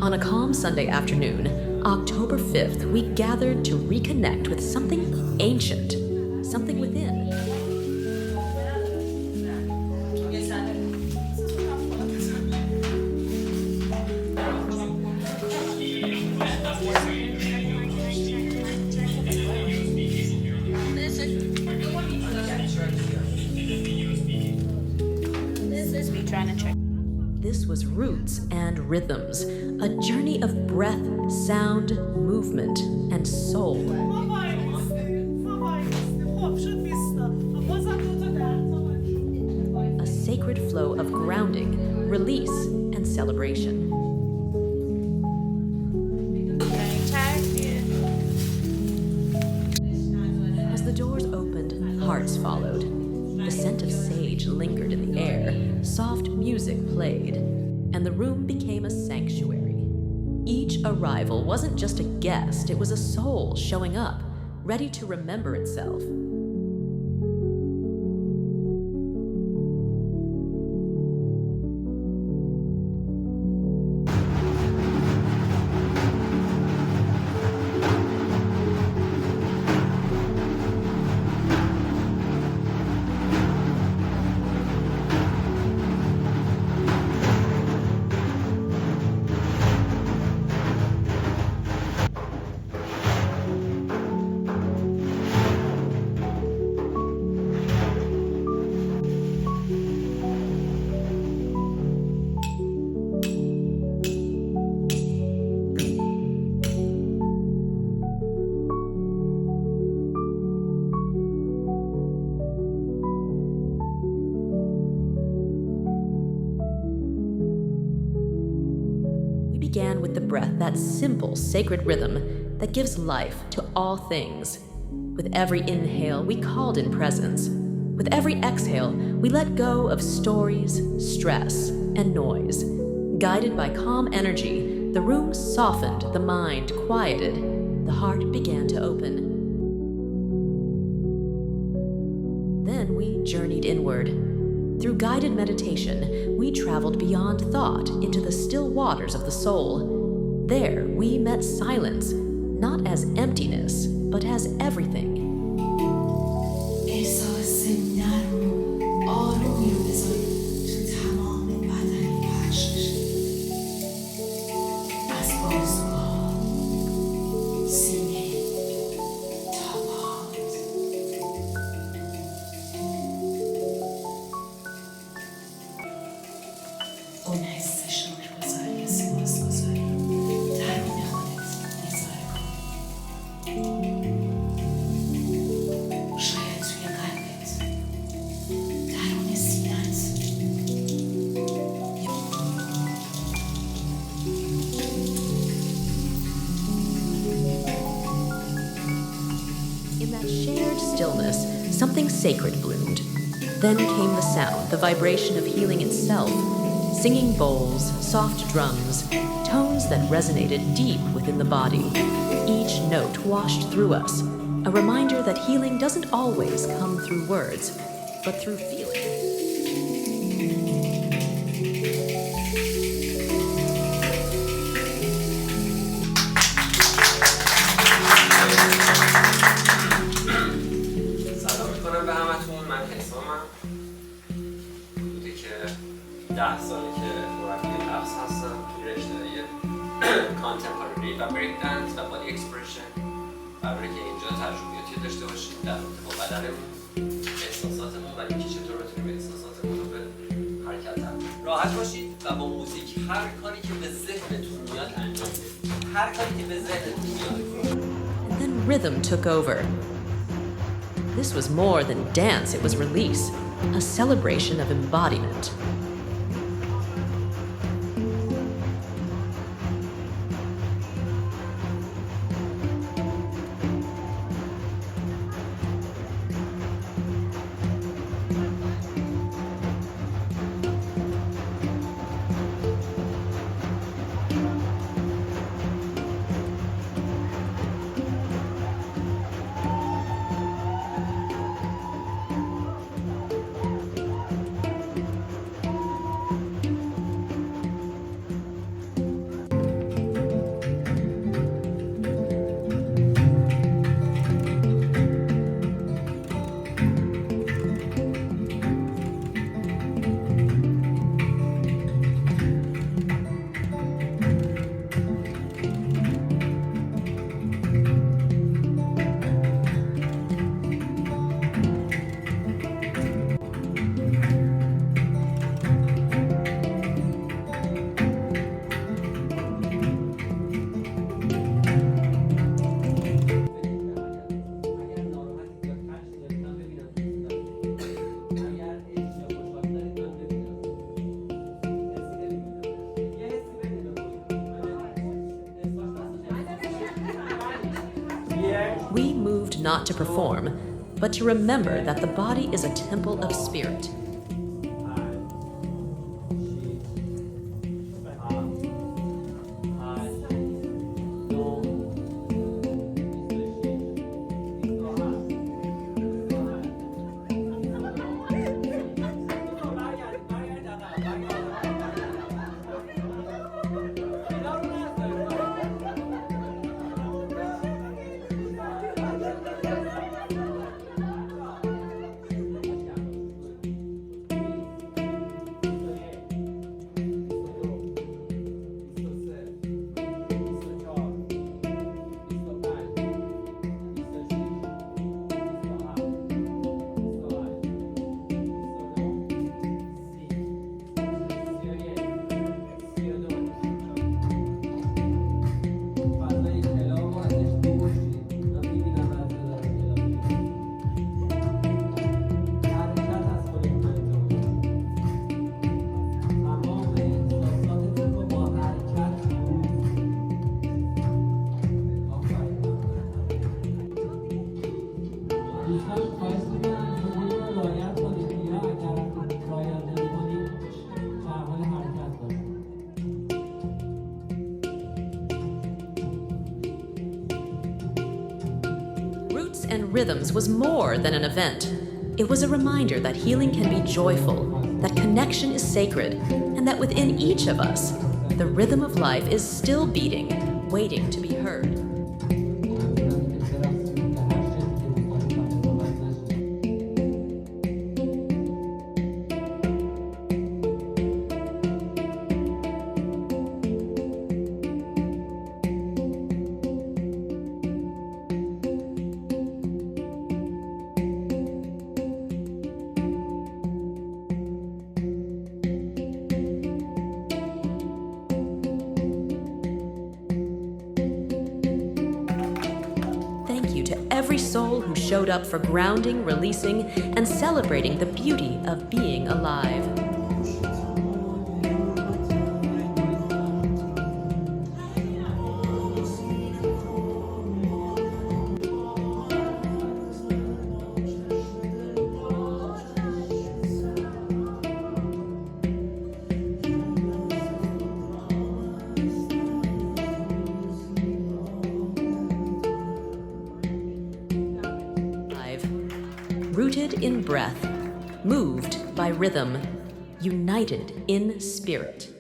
On a calm Sunday afternoon, October 5th, we gathered to reconnect with something ancient, something within. This was Roots and Rhythms, a journey of breath, sound, movement, and soul. A sacred flow of grounding, release, and celebration. As the doors opened, hearts followed. The scent of sage lingered in the air, soft music played, and the room became a sanctuary. Each arrival wasn't just a guest, it was a soul showing up, ready to remember itself. Began with the breath, that simple, sacred rhythm that gives life to all things. With every inhale, we called in presence. With every exhale, we let go of stories, stress, and noise. Guided by calm energy, the room softened, the mind quieted, the heart began to open. Then we journeyed inward. Through guided meditation, we traveled beyond thought into the still waters of the soul. There, we met silence, not as emptiness, but as everything. In that shared stillness, something sacred bloomed. Then came the sound, the vibration of healing itself. Singing bowls, soft drums, tones that resonated deep within the body. Each note washed through us, a reminder that healing doesn't always come through words, but through feeling. سلام میکنم به همتون. من حسامم، حدودی که 10 ساله که مربی رقص هستم توی رشته کانتمپوری و بریک دنس و بادی اکسپرشن. برای که اینجا تجربیاتی داشته باشیم در رابطه با بدنمون، احساساتمون و اینکه چطور بتونیم احساساتمون رو به حرکت تبدیل. راحت باشید و با موزیک هر کاری که به ذهنتون میاد انجام بدید. هر کاری که به ذهنتون میاد. And then rhythm took over. This was more than dance, it was release, a celebration of embodiment. told not to perform, but to remember that the body is a temple of spirit. Roots and Rhythms was more than an event. It was a reminder that healing can be joyful, that connection is sacred, and that within each of us, the rhythm of life is still beating, waiting to be heard. Thank you to every soul who showed up for grounding, releasing, and celebrating the beauty of being alive. Rooted in breath, moved by rhythm, united in spirit.